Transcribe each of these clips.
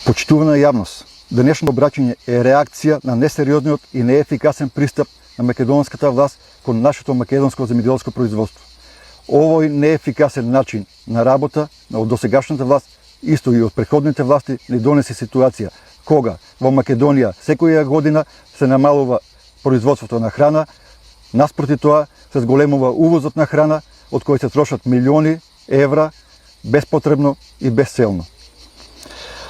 Почитувана јавност, денешното обраќање е реакција на несериозниот и неефикасен пристап на македонската власт кон нашето македонско земјоделско производство. Овој неефикасен начин на работа од досегашната власт, исто и од претходните власти, ни донесе ситуација кога во Македонија секоја година се намалува производството на храна, наспроти тоа се зголемува увозот на храна, од кој се трошат милиони евра беспотребно и безцелно.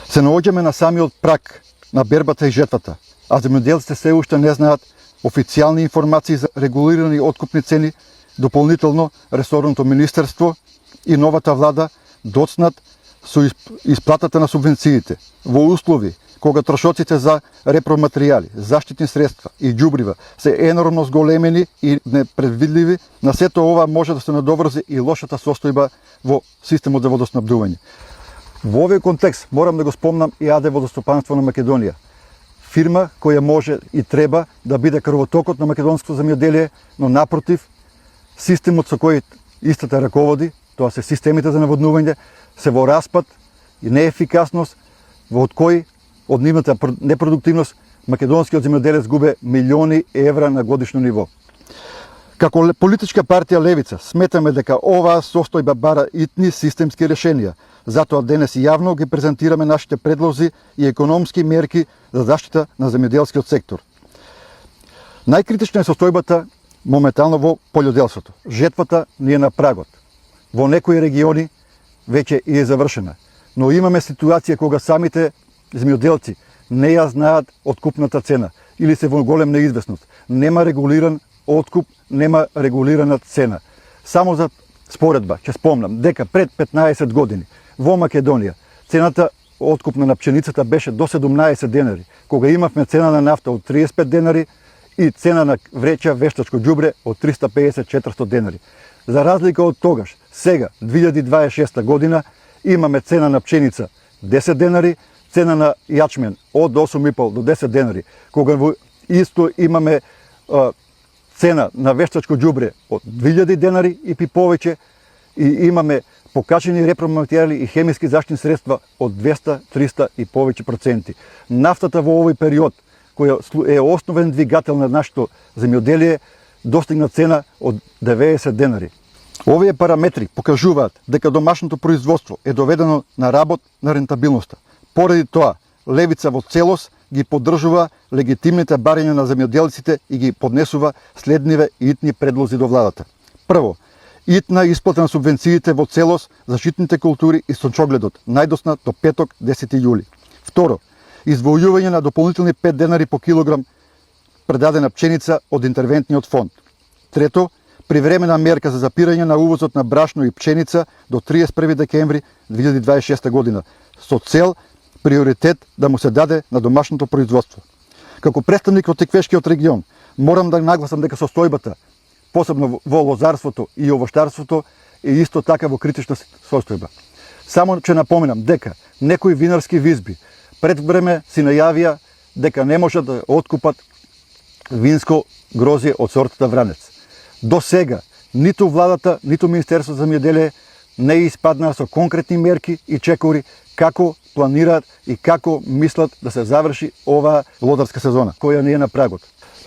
Се наоѓаме на самиот праг на бербата и жетвата, а земјоделците се уште не знаат официјални информации за регулирани откупни цени. Дополнително, ресорното министерство и новата влада доцнат со исплатата на субвенциите во услови кога трошоците за репроматеријали, заштитни средства и џубрива се енормно зголемени и непредвидливи. На сето ова може да се надоврзи и лошата состојба во системот за водоснабдување. Во овој контекст морам да го спомнам и АД Водостопанство на Македонија, фирма која може и треба да биде крвотокот на македонското земјоделие, но напротив, системот со кој истата раководи, тоа се системите за наводнување, се во распад и неефикасност, во од кој од нивната непродуктивност македонскиот земјоделец губе милиони евра на годишно ниво. Како политичка партија Левица сметаме дека оваа состојба бара итни системски решенија, затоа денес јавно ги презентираме нашите предлози и економски мерки за заштита на земјоделскиот сектор. Најкритична е состојбата моментално во пољоделството. Жетвата ни е на прагот. Во некои региони веќе и е завршена, но имаме ситуација кога самите земјоделци не ја знаат откупната цена или се во голем неизвестност. Нема регулиран откуп, нема регулирана цена. Само за споредба ќе спомнам дека пред 15 години во Македонија цената откупна на пченицата беше до 17 денари, кога имавме цена на нафта од 35 денари и цена на вреќа вештачко ѓубре од 350-400 денари. За разлика од тогаш, сега, 2026 година, имаме цена на пченица 10 денари, цена на јачмен од 8,5 до 10 денари, кога во исто имаме цена на вештачко ѓубре од 2000 денари и повеќе, и имаме покачени репроматеријали и хемиски заштитни средства од 200, 300 и повеќе проценти. Нафтата во овој период, која е основен двигател на нашето земјоделие, достигна цена од 90 денари. Овие параметри покажуваат дека домашното производство е доведено на работ на рентабилноста. Поради тоа, Левица во целост ги поддржува легитимните барања на земјоделците и ги поднесува следниве итни предлози до владата. Прво, итна исплата на субвенциите во целост за житните култури и сончогледот, најдосна до петок 10 јули. Второ, извојување на дополнителни 5 денари по килограм предадена пченица од интервентниот фонд. Трето, привремена мерка за запирање на увозот на брашно и пченица до 31 декември 2026 година, со цел приоритет да му се даде на домашното производство. Како представник од Теквешкиот регион, морам да нагласам дека состојбата, посебно во лозарството и овоштарството, е исто така во критична состојба. Само ќе напоменам дека некои винарски визби пред време си најавија дека не можат да откупат винско грозје од сортата Вранец. До сега ниту владата, ниту Министерство за земјоделие не испаднаа со конкретни мерки и чекори како планираат и како мислат да се заврши оваа лозарска сезона, која не е на прагот.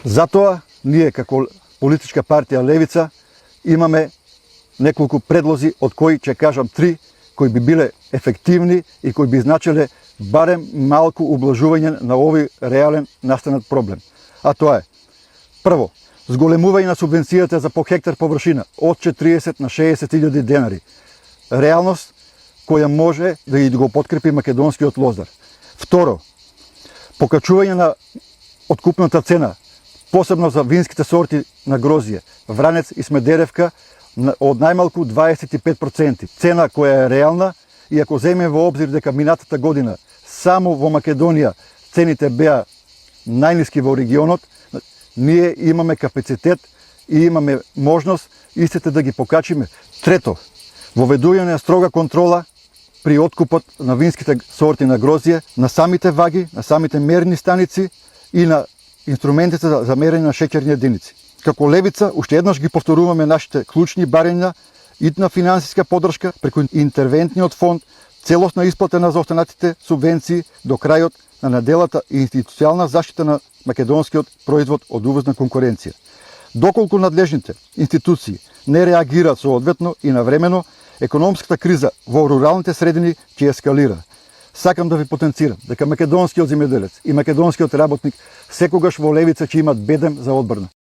Затоа, ние како политичка партија Левица имаме неколку предлози, од кои ќе кажам 3, кои би биле ефективни и кои би значеле барем малку ублажување на овој реален настанат проблем. А тоа е: прво, зголемување на субвенцијата за по хектар површина од 40 на 60.000 денари. Реалност која може да и го подкрепи македонскиот лозар. Второ, покачување на откупната цена, посебно за винските сорти на грозје, Вранец и Смедеревка, од најмалку 25%. Цена која е реална, и ако земеме во обзир дека минатата година само во Македонија цените беа најниски во регионот, ние имаме капацитет и имаме можност истите да ги покачиме. Трето, воведување на строга контрола при откупот на винските сорти на грозје, на самите ваги, на самите мерни станици и на инструментите за мерење на шеќерни единици. Како Левица, уште еднаш ги повторуваме нашите клучни барања, итна финансиска поддршка преку интервентниот фонд, целосна исплата за останатите субвенции до крајот на наделата и институционална заштита на македонскиот производ од увозна конкуренција. Доколку надлежните институции не реагираат соодветно и навремено, економската криза во руралните средини ќе ескалира. Сакам да ви потенцирам дека македонскиот земјоделец и македонскиот работник секогаш во левица ќе имат бедем за одбрана.